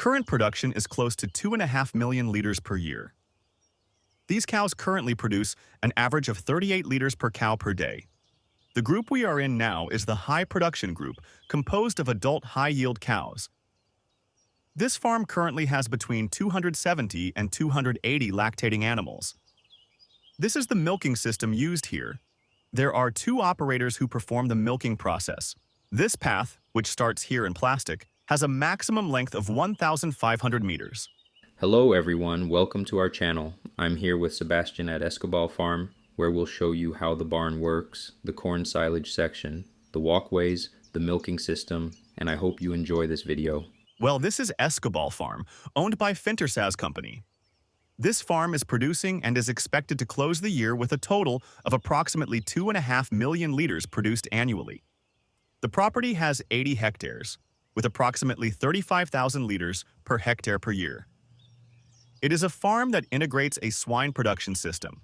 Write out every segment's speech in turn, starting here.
Current production is close to 2.5 million liters per year. These cows currently produce an average of 38 liters per cow per day. The group we are in now is the high production group, composed of adult high-yield cows. This farm currently has between 270 and 280 lactating animals. This is the milking system used here. There are two operators who perform the milking process. This path, which starts here in plastic, has a maximum length of 1,500 meters. Hello everyone, welcome to our channel. I'm here with Sebastian at Escobal Farm, where we'll show you how the barn works, the corn silage section, the walkways, the milking system, and I hope you enjoy this video. Well, this is Escobal Farm, owned by Fintersaz Company. This farm is producing and is expected to close the year with a total of approximately 2.5 million liters produced annually. The property has 80 hectares, with approximately 35,000 liters per hectare per year. It is a farm that integrates a swine production system.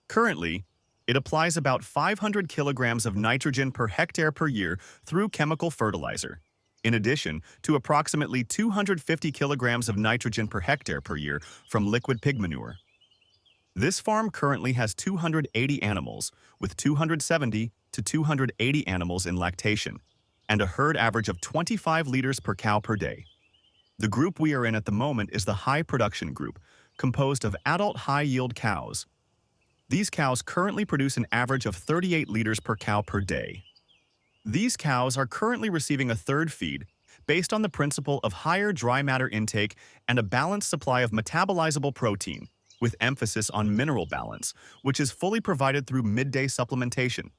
Currently, it applies about 500 kilograms of nitrogen per hectare per year through chemical fertilizer, in addition to approximately 250 kilograms of nitrogen per hectare per year from liquid pig manure. This farm currently has 280 animals, with 270 to 280 animals in lactation, and a herd average of 25 liters per cow per day. The group we are in at the moment is the high production group, composed of adult high-yield cows. These cows currently produce an average of 38 liters per cow per day. These cows are currently receiving a third feed based on the principle of higher dry matter intake and a balanced supply of metabolizable protein, with emphasis on mineral balance, which is fully provided through midday supplementation.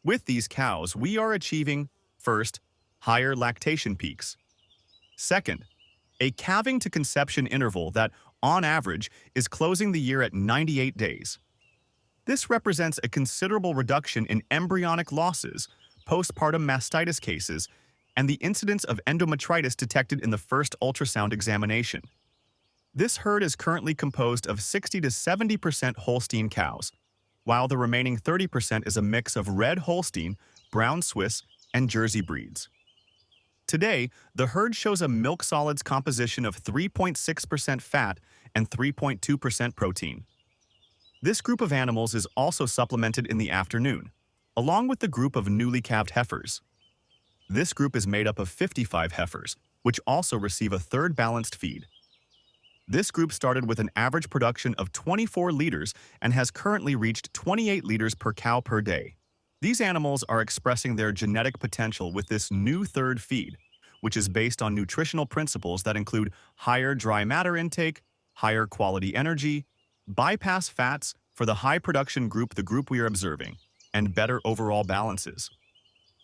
With these cows, we are achieving, first, higher lactation peaks. Second, a calving to conception interval that, on average, is closing the year at 98 days. This represents a considerable reduction in embryonic losses, postpartum mastitis cases, and the incidence of endometritis detected in the first ultrasound examination. This herd is currently composed of 60 to 70% Holstein cows, while the remaining 30% is a mix of red Holstein, brown Swiss, and Jersey breeds. Today, the herd shows a milk solids composition of 3.6% fat and 3.2% protein. This group of animals is also supplemented in the afternoon, along with the group of newly calved heifers. This group is made up of 55 heifers, which also receive a third balanced feed. This group started with an average production of 24 liters and has currently reached 28 liters per cow per day. These animals are expressing their genetic potential with this new third feed, which is based on nutritional principles that include higher dry matter intake, higher quality energy, bypass fats for the high production group, the group we are observing, and better overall balances.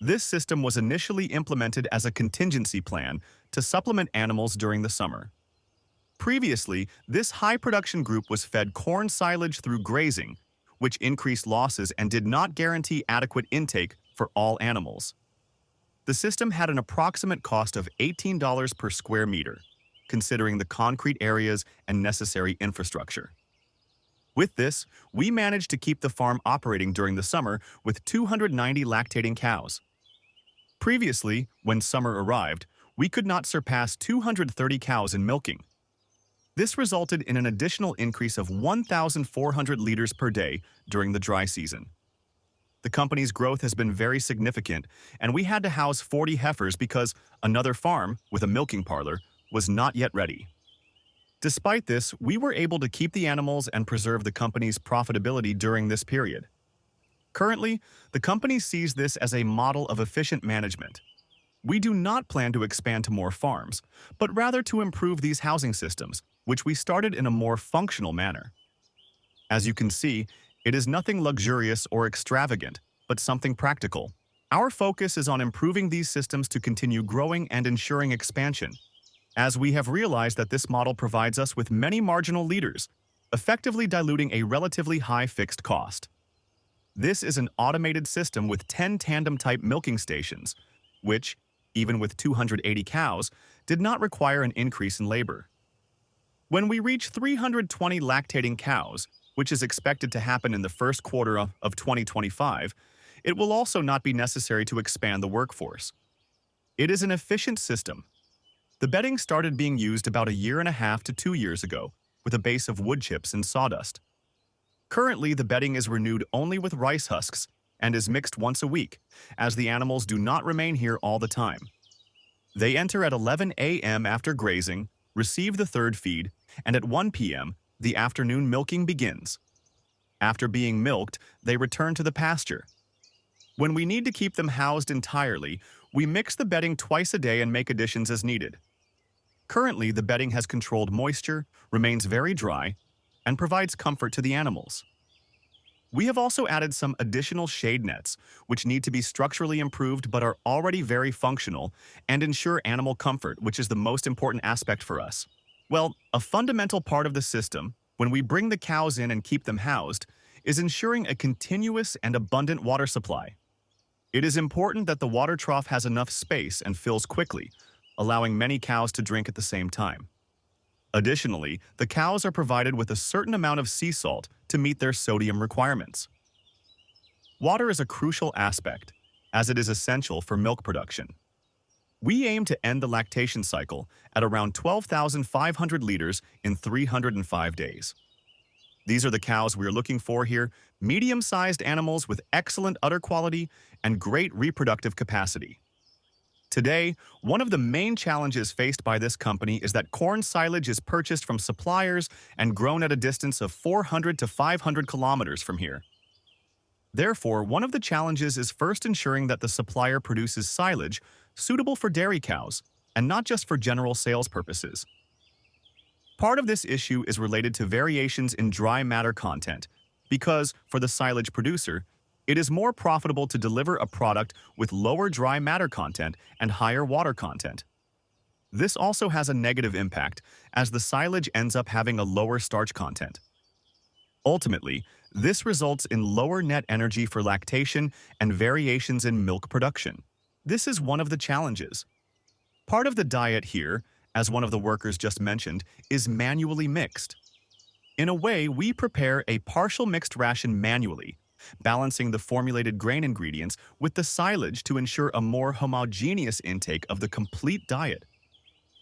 This system was initially implemented as a contingency plan to supplement animals during the summer. Previously, this high production group was fed corn silage through grazing, which increased losses and did not guarantee adequate intake for all animals. The system had an approximate cost of $18 per square meter, considering the concrete areas and necessary infrastructure. With this, we managed to keep the farm operating during the summer with 290 lactating cows. Previously, when summer arrived, we could not surpass 230 cows in milking. This resulted in an additional increase of 1,400 liters per day during the dry season. The company's growth has been very significant, and we had to house 40 heifers because another farm, with a milking parlor, was not yet ready. Despite this, we were able to keep the animals and preserve the company's profitability during this period. Currently, the company sees this as a model of efficient management. We do not plan to expand to more farms, but rather to improve these housing systems, which we started in a more functional manner. As you can see, it is nothing luxurious or extravagant, but something practical. Our focus is on improving these systems to continue growing and ensuring expansion, as we have realized that this model provides us with many marginal liters, effectively diluting a relatively high fixed cost. This is an automated system with 10 tandem-type milking stations, which, even with 280 cows, did not require an increase in labor. When we reach 320 lactating cows, which is expected to happen in the first quarter of 2025, it will also not be necessary to expand the workforce. It is an efficient system. The bedding started being used about 1.5 to 2 years ago, with a base of wood chips and sawdust. Currently, the bedding is renewed only with rice husks and is mixed once a week, as the animals do not remain here all the time. They enter at 11 a.m. after grazing, receive the third feed, and at 1 p.m., the afternoon milking begins. After being milked, they return to the pasture. When we need to keep them housed entirely, we mix the bedding twice a day and make additions as needed. Currently, the bedding has controlled moisture, remains very dry, and provides comfort to the animals. We have also added some additional shade nets, which need to be structurally improved but are already very functional and ensure animal comfort, which is the most important aspect for us. Well, a fundamental part of the system, when we bring the cows in and keep them housed, is ensuring a continuous and abundant water supply. It is important that the water trough has enough space and fills quickly, allowing many cows to drink at the same time. Additionally, the cows are provided with a certain amount of sea salt to meet their sodium requirements. Water is a crucial aspect, as it is essential for milk production. We aim to end the lactation cycle at around 12,500 liters in 305 days. These are the cows we are looking for here, medium-sized animals with excellent udder quality and great reproductive capacity. Today, one of the main challenges faced by this company is that corn silage is purchased from suppliers and grown at a distance of 400 to 500 kilometers from here. Therefore, one of the challenges is first ensuring that the supplier produces silage suitable for dairy cows and not just for general sales purposes. Part of this issue is related to variations in dry matter content, because, for the silage producer, it is more profitable to deliver a product with lower dry matter content and higher water content. This also has a negative impact, as the silage ends up having a lower starch content. Ultimately, this results in lower net energy for lactation and variations in milk production. This is one of the challenges. Part of the diet here, as one of the workers just mentioned, is manually mixed. In a way, we prepare a partial mixed ration manually, balancing the formulated grain ingredients with the silage to ensure a more homogeneous intake of the complete diet.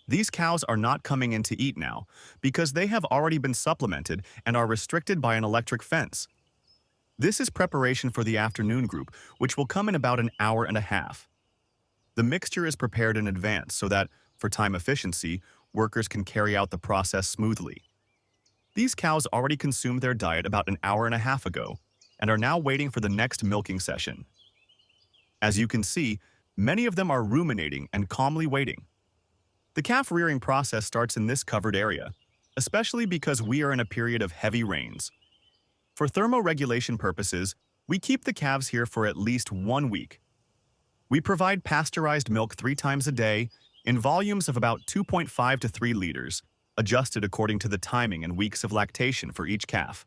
These cows are not coming in to eat now because they have already been supplemented and are restricted by an electric fence. This is preparation for the afternoon group, which will come in about an hour and a half. The mixture is prepared in advance so that, for time efficiency, workers can carry out the process smoothly. These cows already consumed their diet about an hour and a half ago and are now waiting for the next milking session. As you can see, many of them are ruminating and calmly waiting. The calf rearing process starts in this covered area, especially because we are in a period of heavy rains. For thermoregulation purposes, we keep the calves here for at least 1 week. We provide pasteurized milk 3 times a day in volumes of about 2.5 to 3 liters, adjusted according to the timing and weeks of lactation for each calf.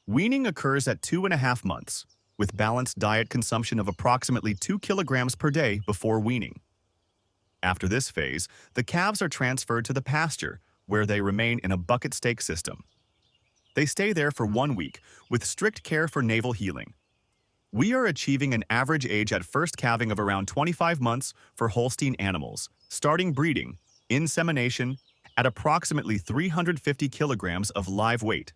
Weaning occurs at 2.5 months, with balanced diet consumption of approximately 2 kilograms per day before weaning. After this phase, the calves are transferred to the pasture, where they remain in a bucket stake system. They stay there for 1 week, with strict care for navel healing. We are achieving an average age at first calving of around 25 months for Holstein animals, starting breeding, insemination, at approximately 350 kilograms of live weight.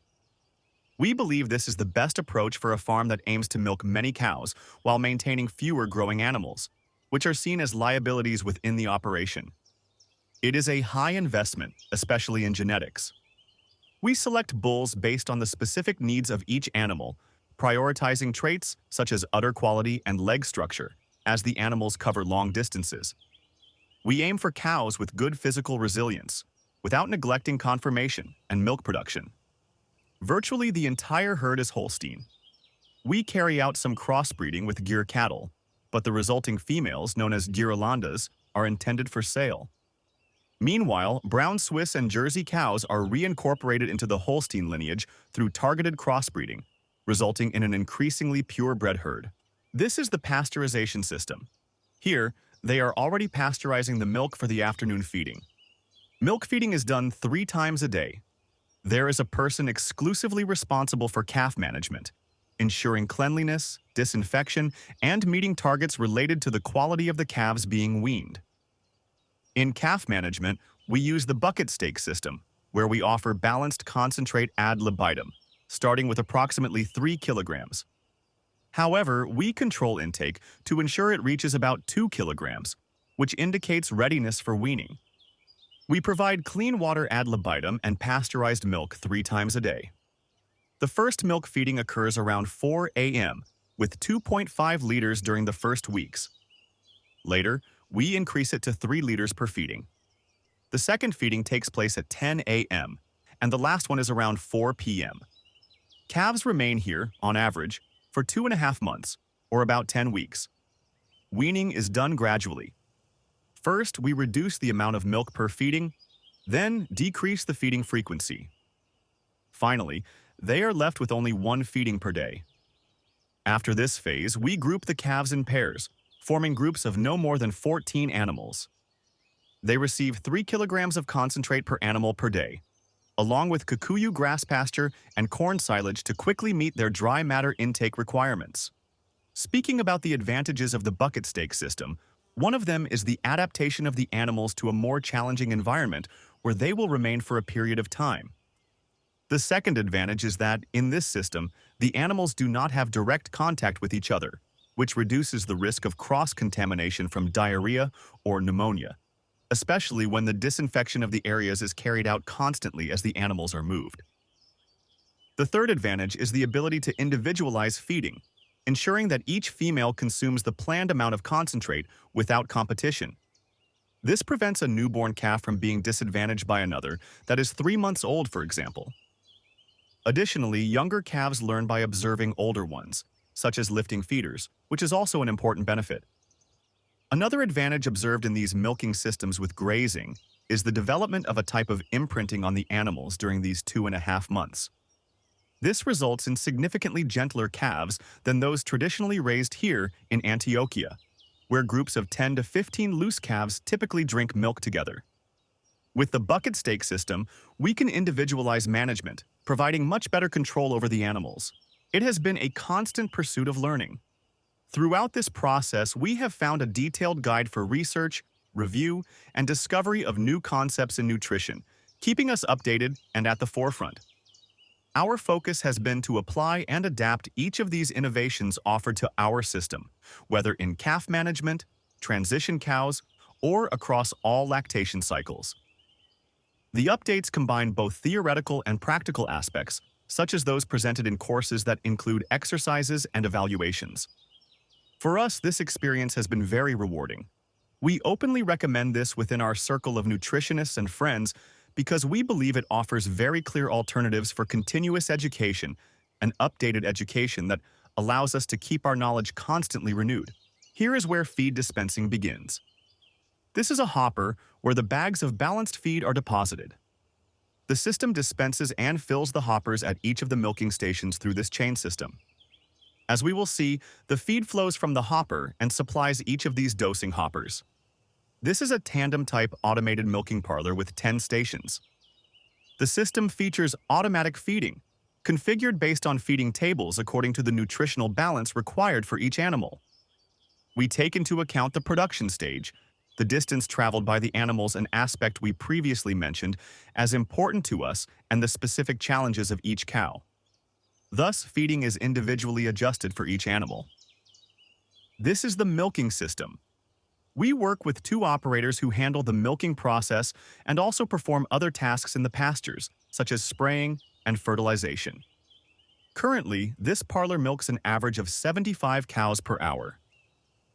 We believe this is the best approach for a farm that aims to milk many cows while maintaining fewer growing animals, which are seen as liabilities within the operation. It is a high investment, especially in genetics. We select bulls based on the specific needs of each animal, prioritizing traits such as udder quality and leg structure, as the animals cover long distances. We aim for cows with good physical resilience, without neglecting conformation and milk production. Virtually the entire herd is Holstein. We carry out some crossbreeding with Gyr cattle, but the resulting females, known as Gyrolandas, are intended for sale. Meanwhile, brown Swiss and Jersey cows are reincorporated into the Holstein lineage through targeted crossbreeding, resulting in an increasingly purebred herd. This is the pasteurization system. Here, they are already pasteurizing the milk for the afternoon feeding. Milk feeding is done 3 times a day. There is a person exclusively responsible for calf management, ensuring cleanliness, disinfection, and meeting targets related to the quality of the calves being weaned. In calf management, we use the bucket stake system, where we offer balanced concentrate ad libitum, starting with approximately 3 kilograms. However, we control intake to ensure it reaches about 2 kilograms, which indicates readiness for weaning. We provide clean water ad libitum and pasteurized milk 3 times a day. The first milk feeding occurs around 4 a.m., with 2.5 liters during the first weeks. Later, we increase it to 3 liters per feeding. The second feeding takes place at 10 a.m., and the last one is around 4 p.m. Calves remain here, on average, for 2.5 months, or about 10 weeks. Weaning is done gradually. First, we reduce the amount of milk per feeding, then decrease the feeding frequency. Finally, they are left with only 1 feeding per day. After this phase, we group the calves in pairs, forming groups of no more than 14 animals. They receive 3 kilograms of concentrate per animal per day, along with kikuyu grass pasture and corn silage to quickly meet their dry matter intake requirements. Speaking about the advantages of the bucket stake system, one of them is the adaptation of the animals to a more challenging environment where they will remain for a period of time. The second advantage is that, in this system, the animals do not have direct contact with each other, which reduces the risk of cross-contamination from diarrhea or pneumonia, especially when the disinfection of the areas is carried out constantly as the animals are moved. The third advantage is the ability to individualize feeding, ensuring that each female consumes the planned amount of concentrate without competition. This prevents a newborn calf from being disadvantaged by another that is 3 months old, for example. Additionally, younger calves learn by observing older ones, such as lifting feeders, which is also an important benefit. Another advantage observed in these milking systems with grazing is the development of a type of imprinting on the animals during these 2.5 months. This results in significantly gentler calves than those traditionally raised here in Antioquia, where groups of 10 to 15 loose calves typically drink milk together. With the bucket stake system, we can individualize management, providing much better control over the animals. It has been a constant pursuit of learning. Throughout this process, we have found a detailed guide for research, review, and discovery of new concepts in nutrition, keeping us updated and at the forefront. Our focus has been to apply and adapt each of these innovations offered to our system, whether in calf management, transition cows, or across all lactation cycles. The updates combine both theoretical and practical aspects, such as those presented in courses that include exercises and evaluations. For us, this experience has been very rewarding. We openly recommend this within our circle of nutritionists and friends because we believe it offers very clear alternatives for continuous education and updated education that allows us to keep our knowledge constantly renewed. Here is where feed dispensing begins. This is a hopper where the bags of balanced feed are deposited. The system dispenses and fills the hoppers at each of the milking stations through this chain system. As we will see, the feed flows from the hopper and supplies each of these dosing hoppers. This is a tandem-type automated milking parlor with 10 stations. The system features automatic feeding, configured based on feeding tables according to the nutritional balance required for each animal. We take into account the production stage, the distance traveled by the animals, an aspect we previously mentioned, as important to us, and the specific challenges of each cow. Thus, feeding is individually adjusted for each animal. This is the milking system. We work with 2 operators who handle the milking process and also perform other tasks in the pastures, such as spraying and fertilization. Currently, this parlor milks an average of 75 cows per hour.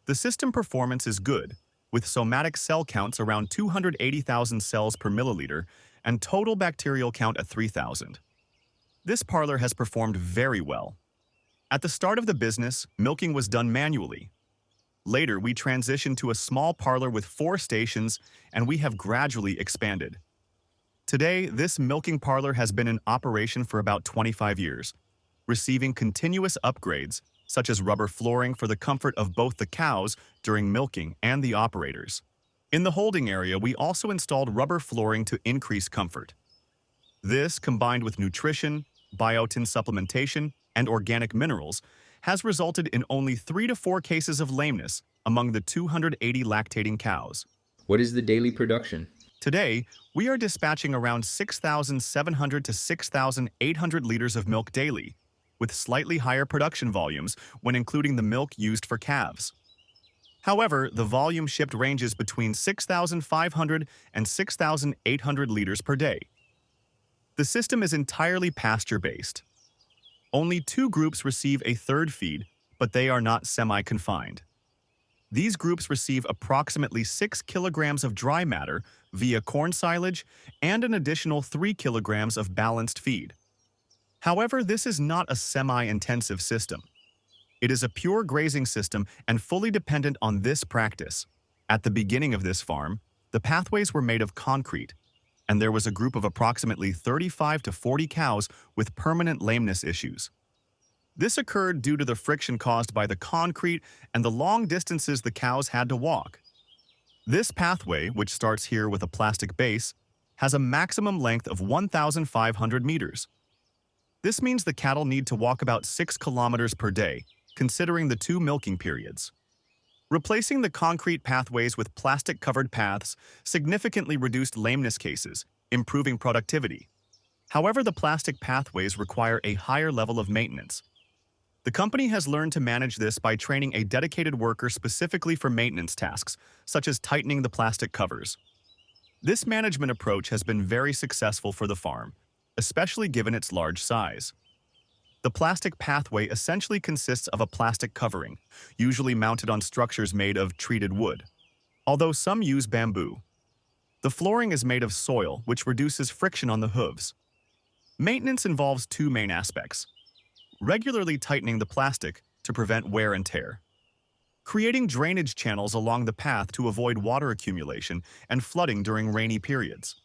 The system performance is good, with somatic cell counts around 280,000 cells per milliliter and total bacterial count at 3,000. This parlor has performed very well. At the start of the business, milking was done manually. Later, we transitioned to a small parlor with 4 stations, and we have gradually expanded. Today, this milking parlor has been in operation for about 25 years, receiving continuous upgrades, such as rubber flooring for the comfort of both the cows during milking and the operators. In the holding area, we also installed rubber flooring to increase comfort. This, combined with nutrition, biotin supplementation, and organic minerals, has resulted in only 3 to 4 cases of lameness among the 280 lactating cows. What is the daily production? Today, we are dispatching around 6,700 to 6,800 liters of milk daily, with slightly higher production volumes when including the milk used for calves. However, the volume shipped ranges between 6,500 and 6,800 liters per day. The system is entirely pasture-based. Only 2 groups receive a third feed, but they are not semi-confined. These groups receive approximately 6 kilograms of dry matter via corn silage and an additional 3 kilograms of balanced feed. However, this is not a semi-intensive system. It is a pure grazing system and fully dependent on this practice. At the beginning of this farm, the pathways were made of concrete, and there was a group of approximately 35 to 40 cows with permanent lameness issues. This occurred due to the friction caused by the concrete and the long distances the cows had to walk. This pathway, which starts here with a plastic base, has a maximum length of 1,500 meters. This means the cattle need to walk about 6 kilometers per day, considering the 2 milking periods. Replacing the concrete pathways with plastic-covered paths significantly reduced lameness cases, improving productivity. However, the plastic pathways require a higher level of maintenance. The company has learned to manage this by training a dedicated worker specifically for maintenance tasks, such as tightening the plastic covers. This management approach has been very successful for the farm, especially given its large size. The plastic pathway essentially consists of a plastic covering, usually mounted on structures made of treated wood, although some use bamboo. The flooring is made of soil, which reduces friction on the hooves. Maintenance involves 2 main aspects: regularly tightening the plastic to prevent wear and tear, creating drainage channels along the path to avoid water accumulation and flooding during rainy periods,